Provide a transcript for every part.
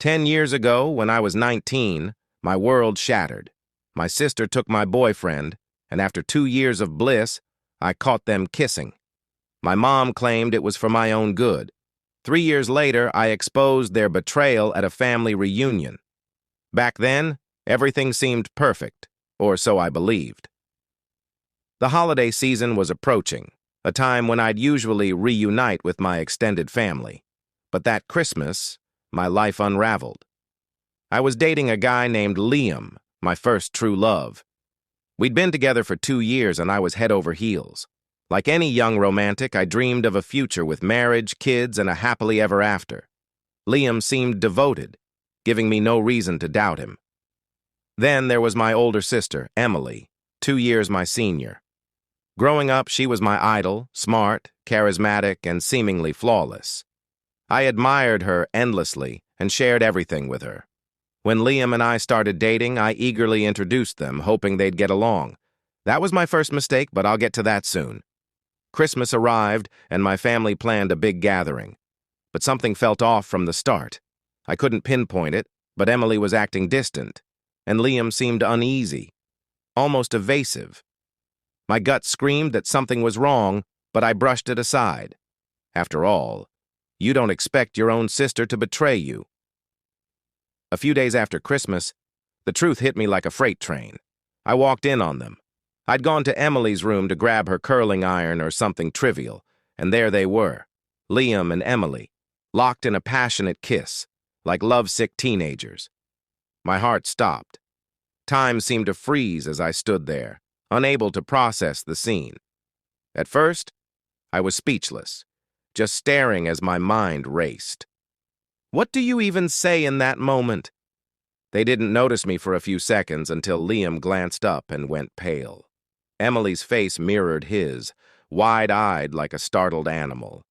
10 years ago, when I was 19, my world shattered. My sister took my boyfriend, and after 2 years of bliss, I caught them kissing. My mom claimed it was for my own good. 3 years later, I exposed their betrayal at a family reunion. Back then, everything seemed perfect, or so I believed. The holiday season was approaching, a time when I'd usually reunite with my extended family. But that Christmas, my life unraveled. I was dating a guy named Liam, my first true love. We'd been together for 2 years and I was head over heels. Like any young romantic, I dreamed of a future with marriage, kids, and a happily ever after. Liam seemed devoted, giving me no reason to doubt him. Then there was my older sister, Emily, 2 years my senior. Growing up, she was my idol, smart, charismatic, and seemingly flawless. I admired her endlessly and shared everything with her. When Liam and I started dating, I eagerly introduced them, hoping they'd get along. That was my first mistake, but I'll get to that soon. Christmas arrived, and my family planned a big gathering. But something felt off from the start. I couldn't pinpoint it, but Emily was acting distant, and Liam seemed uneasy, almost evasive. My gut screamed that something was wrong, but I brushed it aside. After all, you don't expect your own sister to betray you. A few days after Christmas, the truth hit me like a freight train. I walked in on them. I'd gone to Emily's room to grab her curling iron or something trivial, and there they were, Liam and Emily, locked in a passionate kiss, like lovesick teenagers. My heart stopped. Time seemed to freeze as I stood there, unable to process the scene. At first, I was speechless, just staring as my mind raced. What do you even say in that moment? They didn't notice me for a few seconds until Liam glanced up and went pale. Emily's face mirrored his, wide-eyed like a startled animal.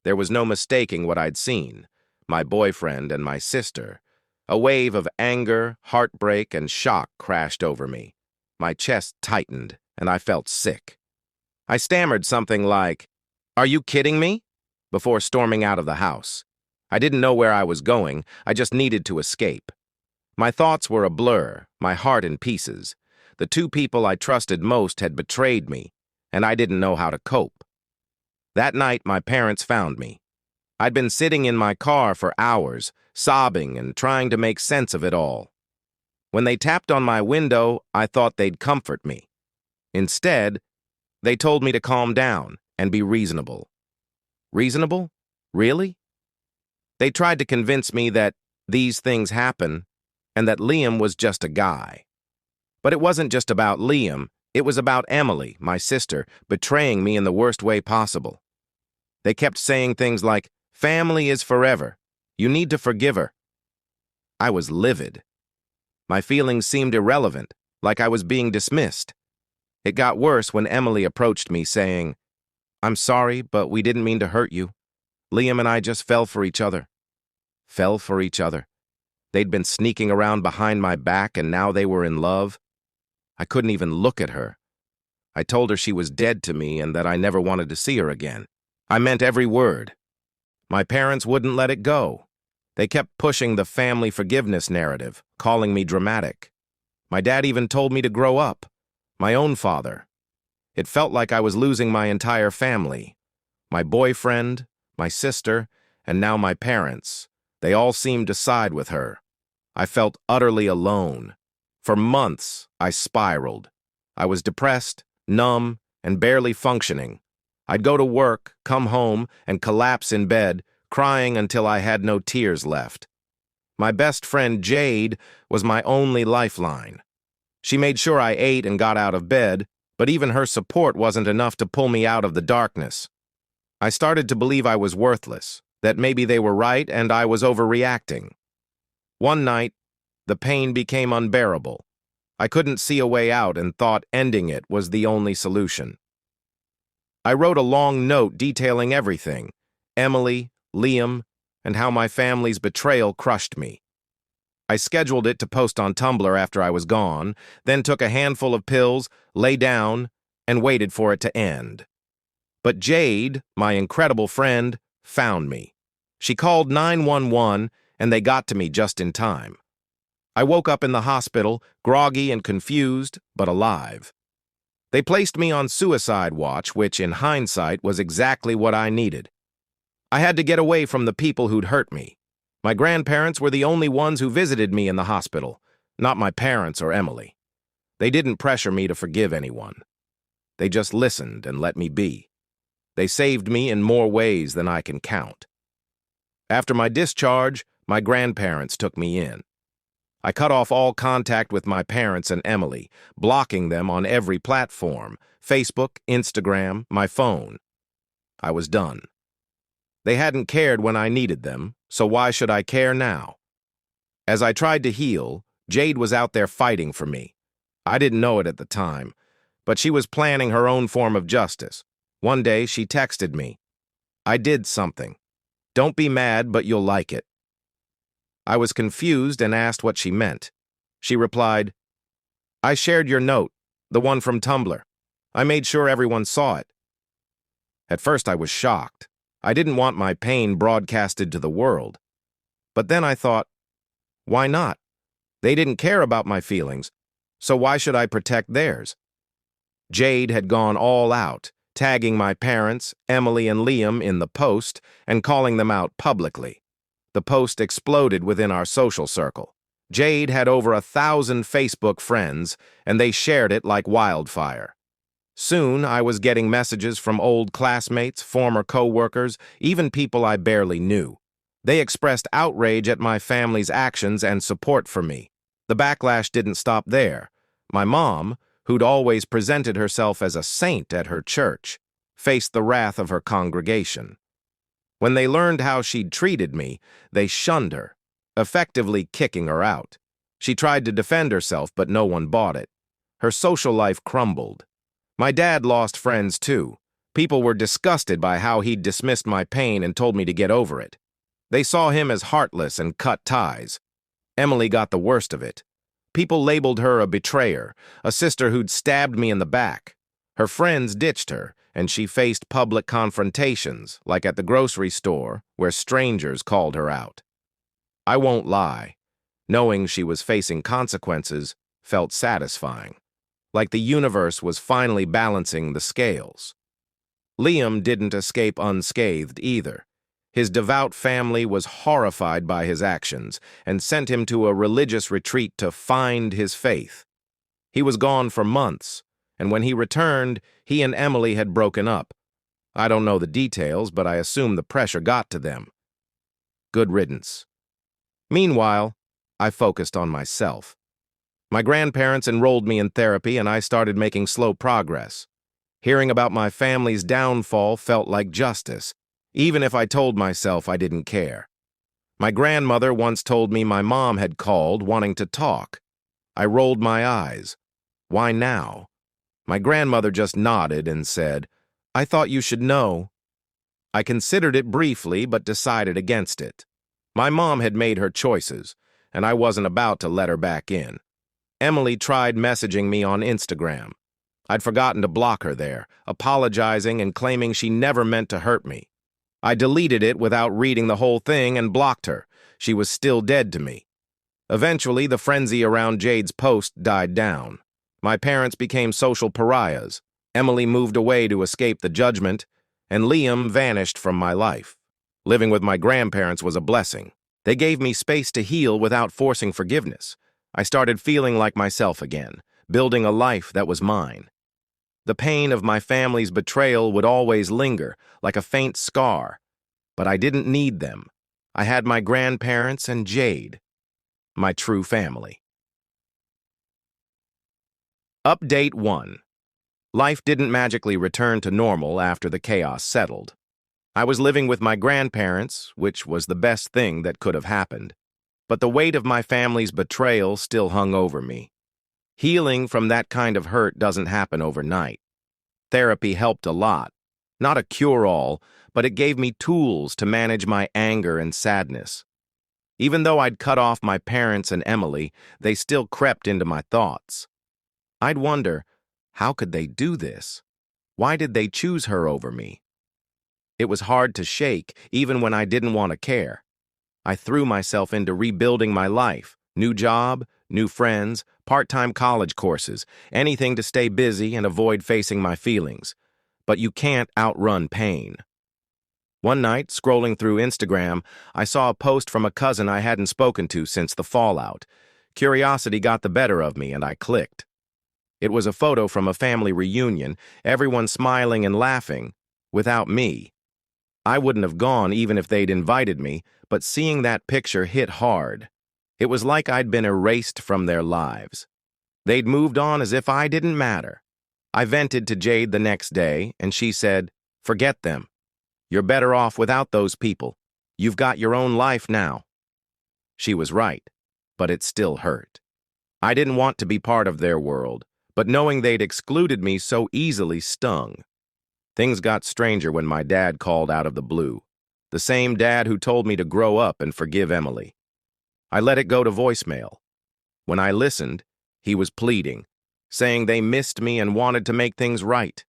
There was no mistaking what I'd seen, my boyfriend and my sister. A wave of anger, heartbreak, and shock crashed over me. My chest tightened, and I felt sick. I stammered something like, "Are you kidding me?" before storming out of the house. I didn't know where I was going, I just needed to escape. My thoughts were a blur, my heart in pieces. The 2 people I trusted most had betrayed me, and I didn't know how to cope. That night, my parents found me. I'd been sitting in my car for hours, sobbing and trying to make sense of it all. When they tapped on my window, I thought they'd comfort me. Instead, they told me to calm down and be reasonable. Reasonable? Really? They tried to convince me that these things happen and that Liam was just a guy. But it wasn't just about Liam, it was about Emily, my sister, betraying me in the worst way possible. They kept saying things like, "Family is forever. You need to forgive her." I was livid. My feelings seemed irrelevant, like I was being dismissed. It got worse when Emily approached me saying, "I'm sorry, but we didn't mean to hurt you. Liam and I just fell for each other." Fell for each other. They'd been sneaking around behind my back and now they were in love. I couldn't even look at her. I told her she was dead to me and that I never wanted to see her again. I meant every word. My parents wouldn't let it go. They kept pushing the family forgiveness narrative, calling me dramatic. My dad even told me to grow up. My own father. It felt like I was losing my entire family. My boyfriend, my sister, and now my parents. They all seemed to side with her. I felt utterly alone. For months, I spiraled. I was depressed, numb, and barely functioning. I'd go to work, come home, and collapse in bed, crying until I had no tears left. My best friend, Jade, was my only lifeline. She made sure I ate and got out of bed, but even her support wasn't enough to pull me out of the darkness. I started to believe I was worthless, that maybe they were right and I was overreacting. One night, the pain became unbearable. I couldn't see a way out and thought ending it was the only solution. I wrote a long note detailing everything, Emily, Liam, and how my family's betrayal crushed me. I scheduled it to post on Tumblr after I was gone, then took a handful of pills, lay down, and waited for it to end. But Jade, my incredible friend, found me. She called 911 and they got to me just in time. I woke up in the hospital, groggy and confused, but alive. They placed me on suicide watch, which, in hindsight, was exactly what I needed. I had to get away from the people who'd hurt me. My grandparents were the only ones who visited me in the hospital, not my parents or Emily. They didn't pressure me to forgive anyone. They just listened and let me be. They saved me in more ways than I can count. After my discharge, my grandparents took me in. I cut off all contact with my parents and Emily, blocking them on every platform, Facebook, Instagram, my phone. I was done. They hadn't cared when I needed them, so why should I care now? As I tried to heal, Jade was out there fighting for me. I didn't know it at the time, but she was planning her own form of justice. One day, she texted me, "I did something. Don't be mad, but you'll like it." I was confused and asked what she meant. She replied, "I shared your note, the one from Tumblr. I made sure everyone saw it." At first I was shocked. I didn't want my pain broadcasted to the world. But then I thought, why not? They didn't care about my feelings, so why should I protect theirs? Jade had gone all out, tagging my parents, Emily and Liam, in the post and calling them out publicly. The post exploded within our social circle. Jade had over 1,000 Facebook friends, and they shared it like wildfire. Soon, I was getting messages from old classmates, former co-workers, even people I barely knew. They expressed outrage at my family's actions and support for me. The backlash didn't stop there. My mom, who'd always presented herself as a saint at her church, faced the wrath of her congregation. When they learned how she'd treated me, they shunned her, effectively kicking her out. She tried to defend herself, but no one bought it. Her social life crumbled. My dad lost friends, too. People were disgusted by how he'd dismissed my pain and told me to get over it. They saw him as heartless and cut ties. Emily got the worst of it. People labeled her a betrayer, a sister who'd stabbed me in the back. Her friends ditched her, and she faced public confrontations, like at the grocery store, where strangers called her out. I won't lie. Knowing she was facing consequences felt satisfying, like the universe was finally balancing the scales. Liam didn't escape unscathed either. His devout family was horrified by his actions and sent him to a religious retreat to find his faith. He was gone for months, and when he returned, he and Emily had broken up. I don't know the details, but I assume the pressure got to them. Good riddance. Meanwhile, I focused on myself. My grandparents enrolled me in therapy, and I started making slow progress. Hearing about my family's downfall felt like justice, even if I told myself I didn't care. My grandmother once told me my mom had called wanting to talk. I rolled my eyes. Why now? My grandmother just nodded and said, "I thought you should know." I considered it briefly, but decided against it. My mom had made her choices, and I wasn't about to let her back in. Emily tried messaging me on Instagram. I'd forgotten to block her there, apologizing and claiming she never meant to hurt me. I deleted it without reading the whole thing and blocked her. She was still dead to me. Eventually, the frenzy around Jade's post died down. My parents became social pariahs. Emily moved away to escape the judgment, and Liam vanished from my life. Living with my grandparents was a blessing. They gave me space to heal without forcing forgiveness. I started feeling like myself again, building a life that was mine. The pain of my family's betrayal would always linger, like a faint scar. But I didn't need them. I had my grandparents and Jade, my true family. Update 1. Life didn't magically return to normal after the chaos settled. I was living with my grandparents, which was the best thing that could have happened. But the weight of my family's betrayal still hung over me. Healing from that kind of hurt doesn't happen overnight. Therapy helped a lot. Not a cure-all, but it gave me tools to manage my anger and sadness. Even though I'd cut off my parents and Emily, they still crept into my thoughts. I'd wonder, how could they do this? Why did they choose her over me? It was hard to shake, even when I didn't want to care. I threw myself into rebuilding my life. New job, new friends, part-time college courses, anything to stay busy and avoid facing my feelings. But you can't outrun pain. One night, scrolling through Instagram, I saw a post from a cousin I hadn't spoken to since the fallout. Curiosity got the better of me, and I clicked. It was a photo from a family reunion, everyone smiling and laughing, without me. I wouldn't have gone even if they'd invited me, but seeing that picture hit hard. It was like I'd been erased from their lives. They'd moved on as if I didn't matter. I vented to Jade the next day, and she said, "Forget them. You're better off without those people. You've got your own life now." She was right, but it still hurt. I didn't want to be part of their world, but knowing they'd excluded me so easily stung. Things got stranger when my dad called out of the blue. The same dad who told me to grow up and forgive Emily. I let it go to voicemail. When I listened, he was pleading, saying they missed me and wanted to make things right.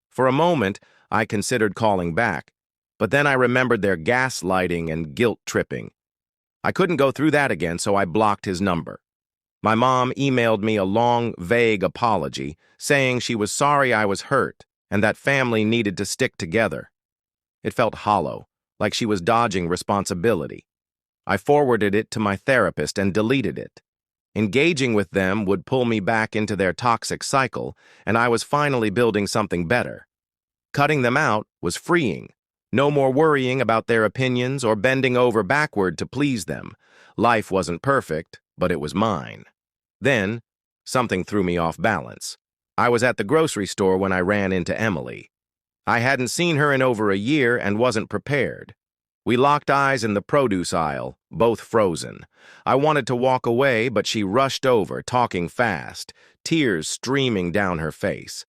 For a moment, I considered calling back, but then I remembered their gaslighting and guilt-tripping. I couldn't go through that again, so I blocked his number. My mom emailed me a long, vague apology, saying she was sorry I was hurt and that family needed to stick together. It felt hollow, like she was dodging responsibility. I forwarded it to my therapist and deleted it. Engaging with them would pull me back into their toxic cycle, and I was finally building something better. Cutting them out was freeing. No more worrying about their opinions or bending over backward to please them. Life wasn't perfect, but it was mine. Then, something threw me off balance. I was at the grocery store when I ran into Emily. I hadn't seen her in over a year and wasn't prepared. We locked eyes in the produce aisle, both frozen. I wanted to walk away, but she rushed over, talking fast, tears streaming down her face.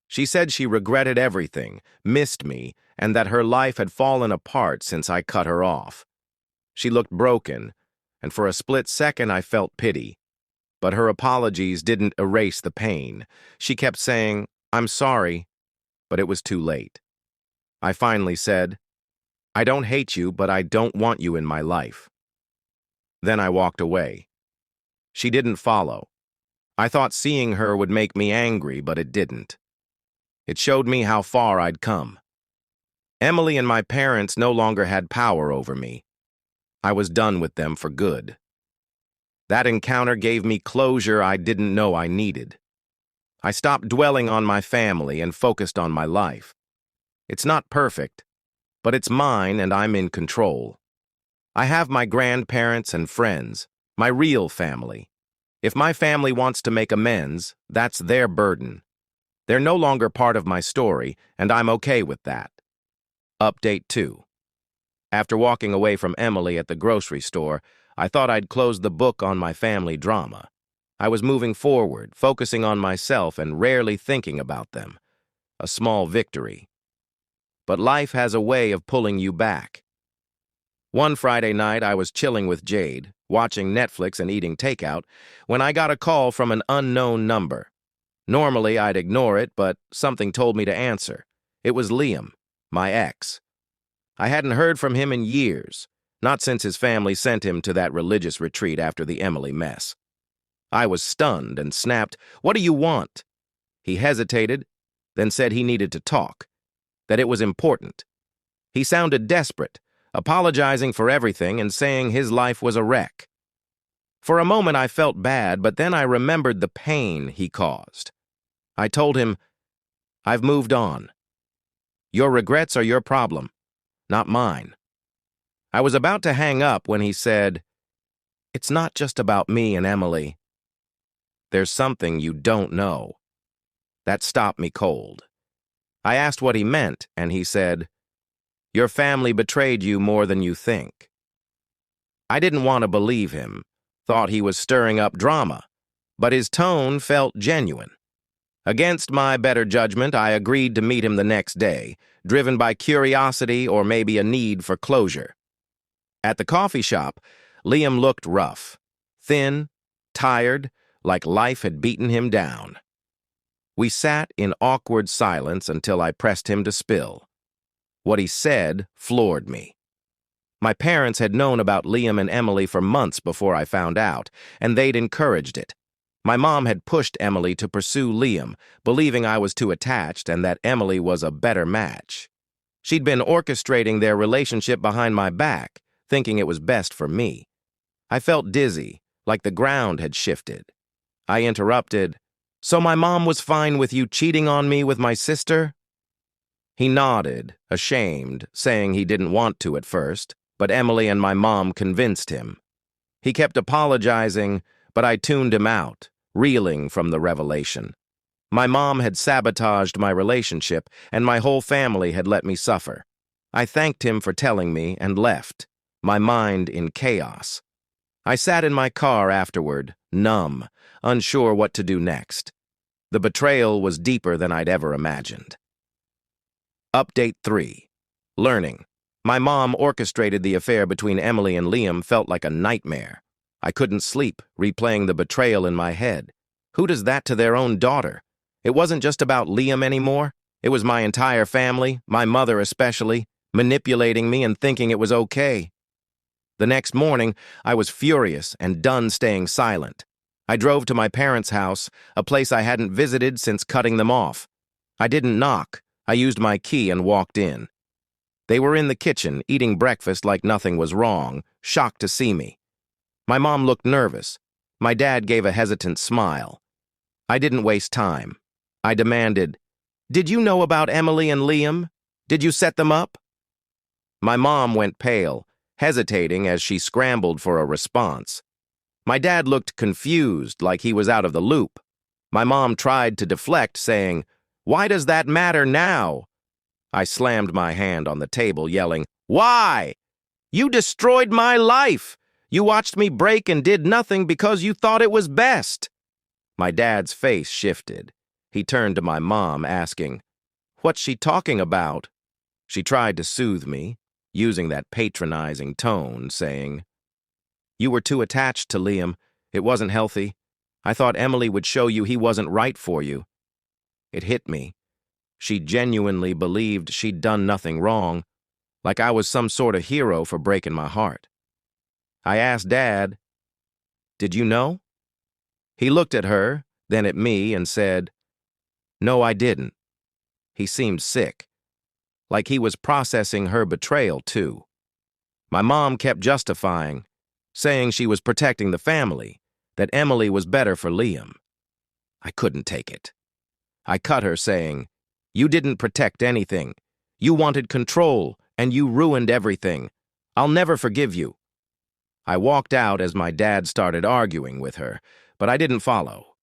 She said she regretted everything, missed me, and that her life had fallen apart since I cut her off. She looked broken, and for a split second I felt pity. But her apologies didn't erase the pain. She kept saying, "I'm sorry," but it was too late. I finally said, "I don't hate you, but I don't want you in my life." Then I walked away. She didn't follow. I thought seeing her would make me angry, but it didn't. It showed me how far I'd come. Emily and my parents no longer had power over me. I was done with them for good. That encounter gave me closure I didn't know I needed. I stopped dwelling on my family and focused on my life. It's not perfect, but it's mine and I'm in control. I have my grandparents and friends, my real family. If my family wants to make amends, that's their burden. They're no longer part of my story, and I'm okay with that. Update 2. After walking away from Emily at the grocery store, I thought I'd closed the book on my family drama. I was moving forward, focusing on myself and rarely thinking about them. A small victory. But life has a way of pulling you back. One Friday night, I was chilling with Jade, watching Netflix and eating takeout, when I got a call from an unknown number. Normally, I'd ignore it, but something told me to answer. It was Liam, my ex. I hadn't heard from him in years, not since his family sent him to that religious retreat after the Emily mess. I was stunned and snapped, "What do you want?" He hesitated, then said he needed to talk, that it was important. He sounded desperate, apologizing for everything and saying his life was a wreck. For a moment I felt bad, but then I remembered the pain he caused. I told him, "I've moved on. Your regrets are your problem, not mine." I was about to hang up when he said, "It's not just about me and Emily. There's something you don't know." That stopped me cold. I asked what he meant, and he said, "Your family betrayed you more than you think." I didn't want to believe him, thought he was stirring up drama, but his tone felt genuine. Against my better judgment, I agreed to meet him the next day, driven by curiosity or maybe a need for closure. At the coffee shop, Liam looked rough, thin, tired, like life had beaten him down. We sat in awkward silence until I pressed him to spill. What he said floored me. My parents had known about Liam and Emily for months before I found out, and they'd encouraged it. My mom had pushed Emily to pursue Liam, believing I was too attached and that Emily was a better match. She'd been orchestrating their relationship behind my back, thinking it was best for me. I felt dizzy, like the ground had shifted. I interrupted, "So my mom was fine with you cheating on me with my sister?" He nodded, ashamed, saying he didn't want to at first, but Emily and my mom convinced him. He kept apologizing, but I tuned him out, reeling from the revelation. My mom had sabotaged my relationship, and my whole family had let me suffer. I thanked him for telling me and left, my mind in chaos. I sat in my car afterward, numb, unsure what to do next. The betrayal was deeper than I'd ever imagined. Update 3. Learning. My mom orchestrated the affair between Emily and Liam felt like a nightmare. I couldn't sleep, replaying the betrayal in my head. Who does that to their own daughter? It wasn't just about Liam anymore. It was my entire family, my mother especially, manipulating me and thinking it was okay. The next morning, I was furious and done staying silent. I drove to my parents' house, a place I hadn't visited since cutting them off. I didn't knock. I used my key and walked in. They were in the kitchen, eating breakfast like nothing was wrong, shocked to see me. My mom looked nervous. My dad gave a hesitant smile. I didn't waste time. I demanded, "Did you know about Emily and Liam? Did you set them up?" My mom went pale, hesitating as she scrambled for a response. My dad looked confused, like he was out of the loop. My mom tried to deflect, saying, "Why does that matter now?" I slammed my hand on the table, yelling, "Why? You destroyed my life! You watched me break and did nothing because you thought it was best." My dad's face shifted. He turned to my mom, asking, "What's she talking about?" She tried to soothe me, using that patronizing tone, saying, "You were too attached to Liam. It wasn't healthy. I thought Emily would show you he wasn't right for you." It hit me. She genuinely believed she'd done nothing wrong, like I was some sort of hero for breaking my heart. I asked Dad, "Did you know?" He looked at her, then at me, and said, "No, I didn't." He seemed sick, like he was processing her betrayal, too. My mom kept justifying, saying she was protecting the family, that Emily was better for Liam. I couldn't take it. I cut her, saying, "You didn't protect anything. You wanted control, and you ruined everything. I'll never forgive you." I walked out as my dad started arguing with her, but I didn't follow.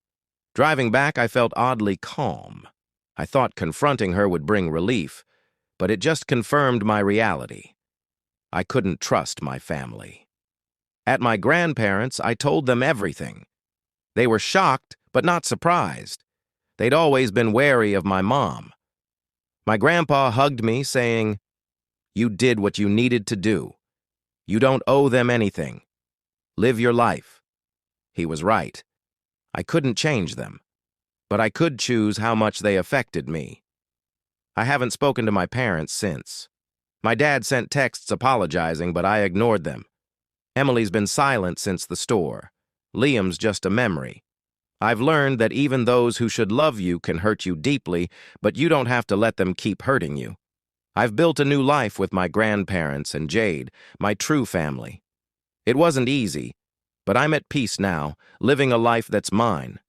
Driving back, I felt oddly calm. I thought confronting her would bring relief, but it just confirmed my reality. I couldn't trust my family. At my grandparents', I told them everything. They were shocked, but not surprised. They'd always been wary of my mom. My grandpa hugged me, saying, "You did what you needed to do. You don't owe them anything. Live your life." He was right. I couldn't change them, but I could choose how much they affected me. I haven't spoken to my parents since. My dad sent texts apologizing, but I ignored them. Emily's been silent since the store. Liam's just a memory. I've learned that even those who should love you can hurt you deeply, but you don't have to let them keep hurting you. I've built a new life with my grandparents and Jade, my true family. It wasn't easy, but I'm at peace now, living a life that's mine.